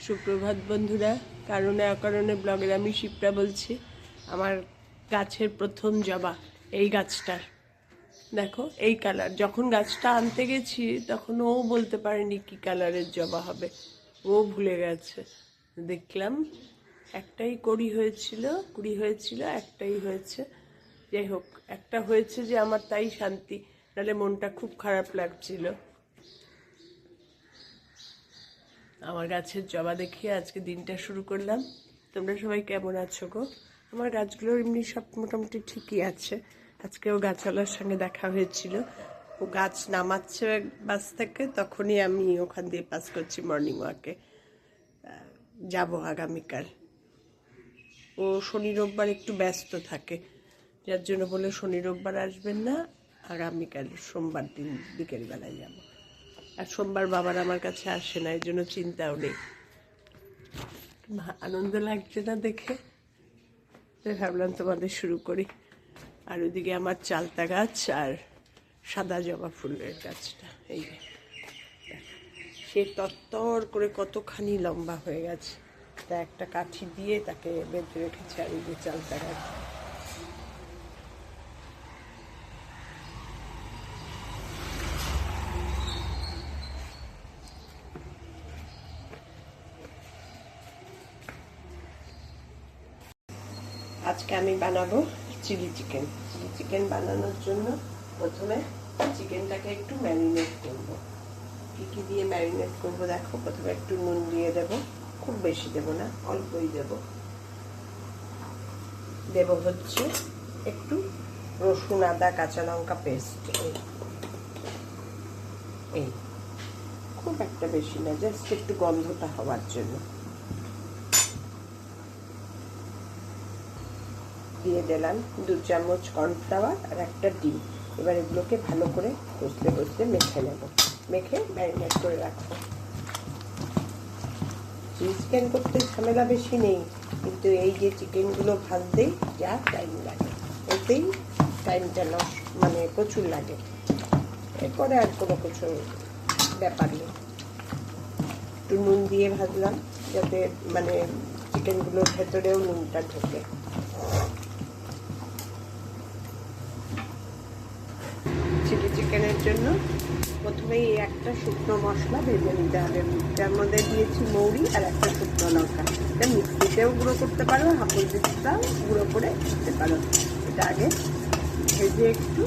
সুপ্রভাত বন্ধুরা, কারণে অকারণে ব্লগের আমি শিপ্রা বলছি। আমার গাছের প্রথম জবা এই গাছটার, দেখো এই কালার। যখন গাছটা আনতে গেছি তখন ও বলতে পারেনি কি কালারের জবা হবে, ও ভুলে গেছে। দেখলাম একটাই কুড়ি হয়েছিল, একটাই হয়েছে। যাই হোক, একটা হয়েছে যে আমার তাই শান্তি, নাহলে মনটা খুব খারাপ লাগছিল। আমার গাছের জবা দেখিয়ে আজকে দিনটা শুরু করলাম। তোমরা সবাই কেমন আছো গো? আমার গাছগুলোর এমনি সব মোটামুটি ঠিকই আছে। আজকেও গাছওয়ালার সঙ্গে দেখা হয়েছিল। ও গাছ নামাচ্ছে বাস থেকে, তখনই আমি ওখান দিয়ে পাস করছি মর্নিং ওয়াকে। যাবো আগামীকাল। ও শনি রোববার একটু ব্যস্ত থাকে, যার জন্য বলে শনি রোববার আসবেন না, আগামীকাল সোমবার দিন বিকেলবেলায় যাবো। আর সোমবার বাবার আমার কাছে আসে না, এই জন্য চিন্তাও নেই। আনন্দ লাগছে না দেখে, তাই ভাবলাম তোমাদের শুরু করি। আর ওইদিকে আমার চালতা গাছ আর সাদা জবা ফুলের গাছটা, এই সে তত্তর করে কতখানি লম্বা হয়ে গেছে, তা একটা কাঠি দিয়ে তাকে বেঁধে রেখেছে। আর এই যে চালতা গাছ, আজকে আমি বানাবো চিলি চিকেন। চিলি চিকেন বানানোর জন্য প্রথমে চিকেনটাকে একটু ম্যারিনেট করব। কী কী দিয়ে ম্যারিনেট করব দেখো। প্রথমে একটু নুন দিয়ে দেব, খুব বেশি দেব না, অল্পই দেব। দেব হচ্ছে একটু রসুন, আদা, কাঁচা লঙ্কা পেস্ট, এই খুব একটা বেশি না, জাস্ট একটু গন্ধটা হওয়ার জন্য। দিয়ে দিলাম 2 চামচ কর্নফ্লাওয়ার আর একটা ডিম। এবার এগুলোকে ভালো করে কষতে মেখে নেব, মেখে ম্যারিনেট করে রাখবো। চিলি চিকেন করতে ঝামেলা বেশি নেই, কিন্তু এই যে চিকেনগুলো ভাজতেই যা টাইম লাগে, এতেই টাইমটা মানে প্রচুর লাগে। এরপরে আর কোনো কিছু ব্যাপার নেই। একটু নুন দিয়ে ভাজলাম যাতে মানে চিকেনগুলোর ভেতরেও নুনটা ঢোকে। চিলি চিকেনের জন্য প্রথমেই একটা শুকনো মশলা ভেজে নিতে হবে। যার মধ্যে দিয়েছি মৌরি আর একটা শুকনো লঙ্কা। এটা মিক্সিতেও গুঁড়ো করতে পারো, হাফল দিস্তাও গুঁড়ো করে দিতে পারো। এটা আগে ভেজে একটু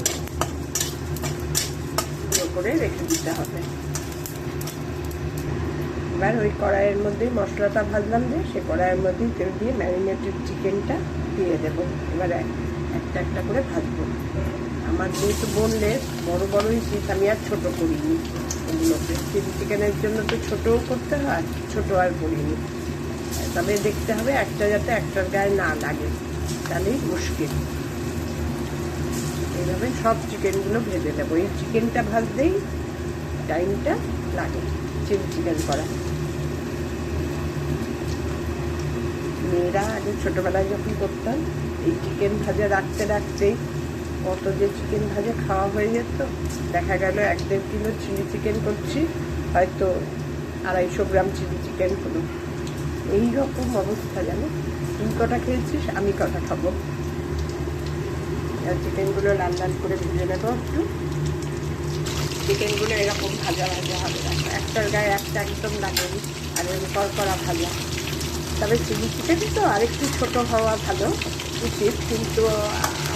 গুঁড়ো করে রেখে দিতে হবে। এবার ওই কড়াইয়ের মধ্যেই মশলাটা ভাজলাম, যে সে কড়াইয়ের মধ্যেই তেল দিয়ে ম্যারিনেটেড চিকেনটা দিয়ে দেবো। এবার একটা একটা করে ভাজবো। আমার যেহেতু বোনলেস, বড় বড়ই পিস, আমি আর ছোটো করিনি ওগুলোকে। চিলি চিকেনের জন্য তো ছোটোও করতে হয়, ছোটো আর করিনি। তবে দেখতে হবে একটা যাতে একটার গায়ে না লাগে, তাহলেই মুশকিল। এইভাবে সব চিকেনগুলো ভেজে নেবো। এই চিকেনটা ভাজতেই টাইমটা লাগে চিলি চিকেন করা। মেয়েরা আগে ছোটোবেলায় যখন করতাম, এই চিকেন ভাজা রাখতেই কত যে চিকেন ভাজা খাওয়া হয়ে যেত। দেখা গেল 1-1.5 কিলো চিলি চিকেন করছি, হয়তো 250 গ্রাম চিলি চিকেন হলো। এইরকম অবস্থা, জানো। তুই কটা খেয়েছিস, আমি কটা খাবো। চিকেনগুলো লাল লাল করে ভেজে নেবো একটু। চিকেনগুলো এরকম ভাজা ভাজা হবে, দেখো একটার গায়ে একটা একদম লাগেনি, আর কড়কড়া ভাজা। তবে চিলি চিকেন তো আরেকটু ছোটো হওয়া ভালো উচিত, কিন্তু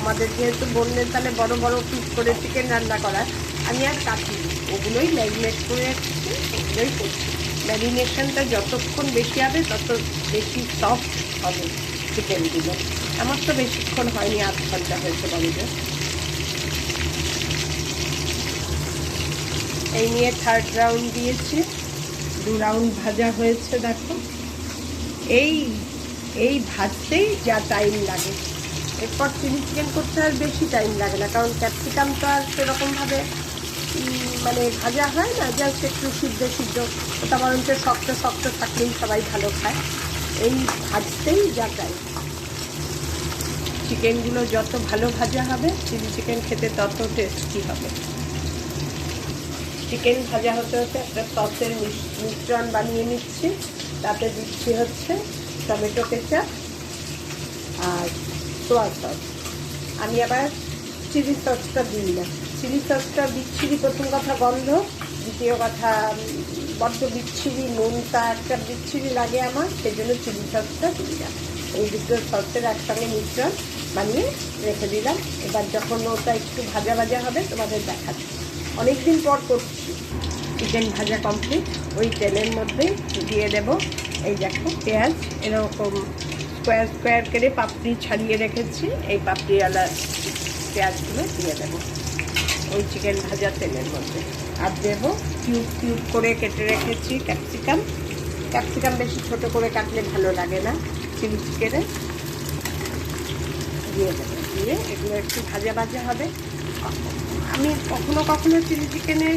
আমাদের যেহেতু বললেন তাহলে বড় বড় পিস করে চিকেন রান্না করা, আমি আর কাটিনি, ওগুলোই ম্যারিনেট করে রাখছি, ওগুলোই করছি। ম্যারিনেশনটা যতক্ষণ বেশি হবে তত বেশি সফট হবে চিকেনগুলো। আমার তো বেশিক্ষণ হয়নি, 8 ঘন্টা হয়েছে বলবে। এই নিয়ে 3rd রাউন্ড দিয়েছি, 2 রাউন্ড ভাজা হয়েছে। দেখো এই ভাজতেই যা টাইম লাগে। এরপর চিলি চিকেন করতে আর বেশি টাইম লাগে না, কারণ ক্যাপসিকাম তো আর সেরকমভাবে মানে ভাজা হয় না, জাস্ট একটু সিদ্ধ। ওটা বরঞ্চ শক্ত থাকলেই সবাই ভালো খায়। এই ভাজতেই যা টাইম। চিকেনগুলো যত ভালো ভাজা হবে, চিলি চিকেন খেতে তত টেস্টি হবে। চিকেন ভাজা হতে হতে একটা সসের মিশ্রণ বানিয়ে নিচ্ছি। তাতে দিচ্ছি হচ্ছে টমেটো কেচাপ আর সোয়া সস। আমি আবার চিলি সসটা দিই না। চিলি সসটা বিচ্ছিরি, প্রথম কথা গন্ধ, দ্বিতীয় কথা বড্ড বিচ্ছিরি, নুনটা একটা বিচ্ছিরি লাগে আমার, সেই জন্য চিলি সসটা দিই না। এই দুটো সসের একসঙ্গে মিশ্রণ বানিয়ে রেখে দিলাম। এবার যখন ওটা একটু ভাজা ভাজা হবে তোমাদের দেখাচ্ছি। অনেকদিন পর করছি। চিকেন ভাজা কমপ্লিট। ওই তেলের মধ্যে দিয়ে দেব এই দেখো পেঁয়াজ, এরকম স্কোয়ার স্কোয়ার করে পাপড়ি ছাড়িয়ে রেখেছি, এই পাপড়িওয়ালা পেঁয়াজগুলো দিয়ে দেবো ওই চিকেন ভাজা তেলের মধ্যে। আর দেবো কিউব কিউব করে কেটে রেখেছি ক্যাপসিকাম। ক্যাপসিকাম বেশি ছোট করে কাটলে ভালো লাগে না চিলি চিকেনে। দিয়ে দেবো, দিয়ে এগুলো একটু ভাজা ভাজা হবে। আমি কখনো কখনো চিলি চিকেনে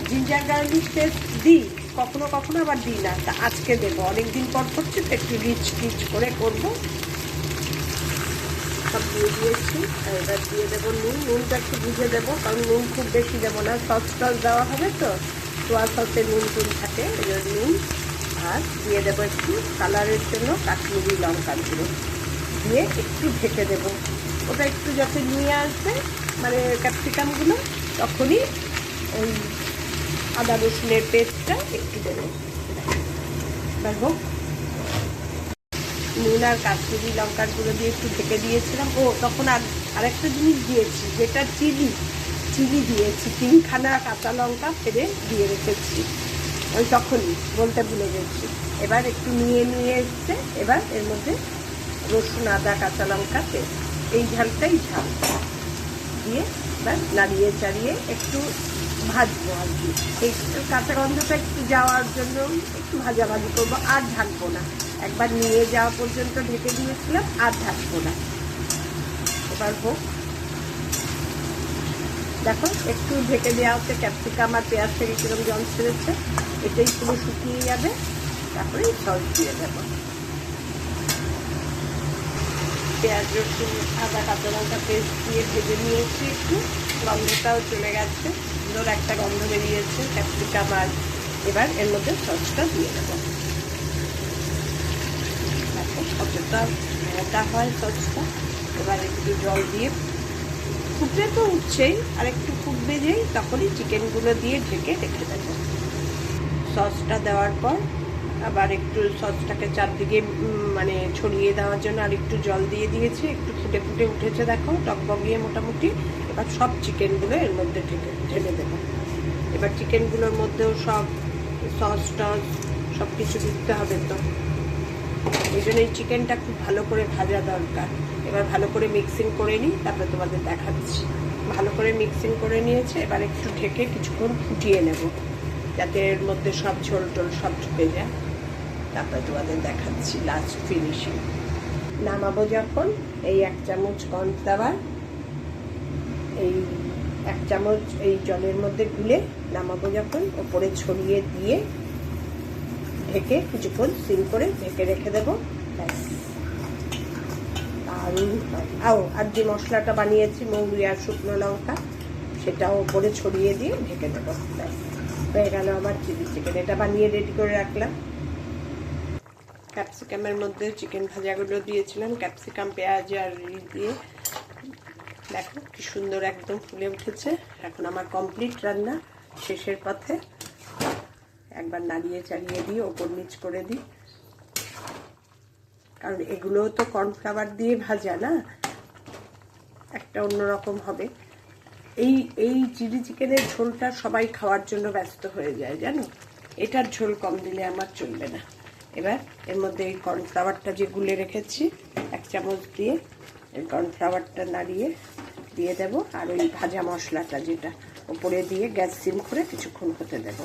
জিঞ্জার গার্লিক পেস্ট দিই, কখনো কখনো আবার দিই না। তা আজকে দেবো, অনেকদিন পর করছি তো একটু রিচ রিচ করে করবো। সব দিয়ে দিয়েছি। আর এবার দিয়ে দেবো নুন। নুনটা একটু বুঝে দেবো, কারণ নুন খুব বেশি দেবো না, সস টস দেওয়া হবে তো, সোয়া সসে নুন টুন থাকে, এবার নুন। আর দিয়ে দেবো একটু কালারের জন্য কাশ্মীরি লঙ্কার গুঁড়ো দিয়ে একটু ঢেকে দেবো। ওটা একটু যাতে নিয়ে আসবে মানে ক্যাপসিকামগুলো, তখনই ওই আদা রসুনের পেস্টটা একটু দেবো। দেখো নুন আর কাশ্মীরি লঙ্কার গুঁড়ো দিয়ে একটু ঢেকে দিয়েছিলাম। ও তখন আরেকটা জিনিস দিয়েছি, যেটা চিলি দিয়েছি, 3খানা কাঁচা লঙ্কা ফেলে দিয়ে রেখেছি, ওই তখনই বলতে ভুলে গেছি। এবার একটু নিয়ে এসছে, এবার এর মধ্যে রসুন আদা কাঁচা লঙ্কা পেস্ট, এই ঝালটাই ঝাল দিয়ে এবার নাড়িয়ে চাড়িয়ে একটু ভাজবো আর কি। এই কাঁচা গন্ধটা একটু যাওয়ার জন্য একটু ভাজাভাজি করবো, আর ঢাকবো না। একবার নিয়ে যাওয়া পর্যন্ত ঢেকে দিয়েছিলাম, আর ঢাকবো না। এবার হোক, দেখো একটু ঢেকে দেওয়া হচ্ছে, ক্যাপসিকাম আর পেঁয়াজ থেকে কিরকম জল ছেড়েছে, এটাই পুরো শুকিয়ে যাবে। তারপরে সস দিয়ে দেবো। পেঁয়াজ রসুন আদা কাঁচা লঙ্কা পেস্ট দিয়ে ভেজে নিয়েছি, একটু গন্ধটাও চলে গেছে, সুন্দর একটা গন্ধ বেরিয়েছে ক্যাপসিকাম। আর এবার এর মধ্যে সসটা দিয়ে দেবো। কতটা মোটা হয় সসটা। এবার একটু জল দিয়ে ফুটে তো উঠছেই, আর একটু ফুটবে যেই তখনই চিকেনগুলো দিয়ে ঢেকে রেখে দেবো। সসটা দেওয়ার পর আবার একটু সসটাকে চারদিকে মানে ছড়িয়ে দেওয়ার জন্য আর একটু জল দিয়ে দিয়েছি। একটু ফুটে ফুটে উঠেছে দেখো, টকবগিয়ে মোটামুটি। এবার সব চিকেনগুলো এর মধ্যে ঢেলে দেবো। এবার চিকেনগুলোর মধ্যেও সব সস টস সব কিছু দিতে হবে, তো এই জন্য এই চিকেনটা খুব ভালো করে ভাজা দরকার। এবার ভালো করে মিক্সিং করে নিই, তারপরে তোমাদের দেখাচ্ছি। ভালো করে মিক্সিং করে নিয়েছে, এবার একটু ঢেকে কিছুক্ষণ ফুটিয়ে নেব, যাতে এর মধ্যে সব ঝোল টোল সব ঢুকে যায়। তারপরে তোমাদের দেখাচ্ছি লাস্ট ফিনিশিং। নামাবো যখন এই 1 চামচ কর্নফ্লাওয়ার, এই 1 চামচ এই জলের মধ্যে গুলে নামাবো যখন, ওপরে ছড়িয়ে দিয়ে ঢেকে কিছুক্ষণ সিম করে ঢেকে রেখে দেবো। ব্যাস, আর যে মশলাটা বানিয়েছি মৌরি আর শুকনো লঙ্কা, সেটাও ওপরে ছড়িয়ে দিয়ে ঢেকে দেবো। ব্যাস, হয়ে গেল আমার চিলি চিকেন। এটা বানিয়ে রেডি করে রাখলাম। ক্যাপসিকামের মধ্যে চিকেন ভাজাগুলো দিয়েছিলাম, ক্যাপসিকাম পেঁয়াজ আর দিয়ে, দেখো কি সুন্দর একদম ফুলে উঠেছে। এখন আমার কমপ্লিট রান্না শেষের পথে। একবার নাড়িয়ে চাড়িয়ে দিই, ওপর নিচ করে দিই, কারণ এগুলো তো কর্নফ্লাওয়ার দিয়ে ভাজা না, একটা অন্যরকম হবে। এই চিলি চিকেনের ঝোলটা সবাই খাওয়ার জন্য ব্যস্ত হয়ে যায় জানো, এটার ঝোল কম দিলে আমার চলবে না। এবার এর মধ্যে এই কর্নফ্লাওয়ারটা যে গুলে রেখেছি 1 চামচ দিয়ে, এই কর্নফ্লাওয়ারটা নাড়িয়ে দিয়ে দেব। আর ওই ভাজা মশলাটা যেটা ওপরে দিয়ে গ্যাস সিম করে কিছুক্ষণ হতে দেব।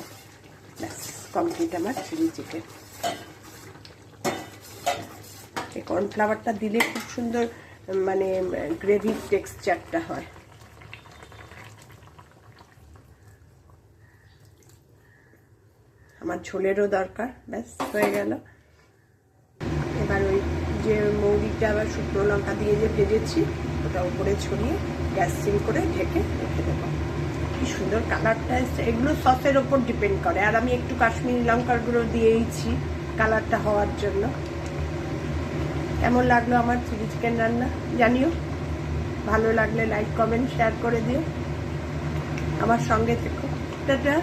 ব্যাস, কমপ্লিট আমার চিলি চিকেন। এই কর্নফ্লাওয়ারটা দিলে খুব সুন্দর মানে গ্রেভির টেক্সচারটা হয়। আমার ঝোলেরও দরকার। ব্যাস, হয়ে গেল। এবার ওই যে মৌরিটা আবার শুকনো লঙ্কা দিয়ে যে ভেজেছি, ওটা উপরে ছড়িয়ে গ্যাস সিম করে ঢেকে রেখে দেবো। কি সুন্দর কালারটা এসছে। এগুলো সসের ওপর ডিপেন্ড করে। আর আমি একটু কাশ্মীরি লঙ্কার গুঁড়ো দিয়েইছি, কালারটা হওয়ার জন্য। কেমন লাগলো আমার চিলি চিকেন রান্না জানিও, ভালো লাগলে লাইক কমেন্ট শেয়ার করে দিও, আমার সঙ্গে থেকো। টাটা।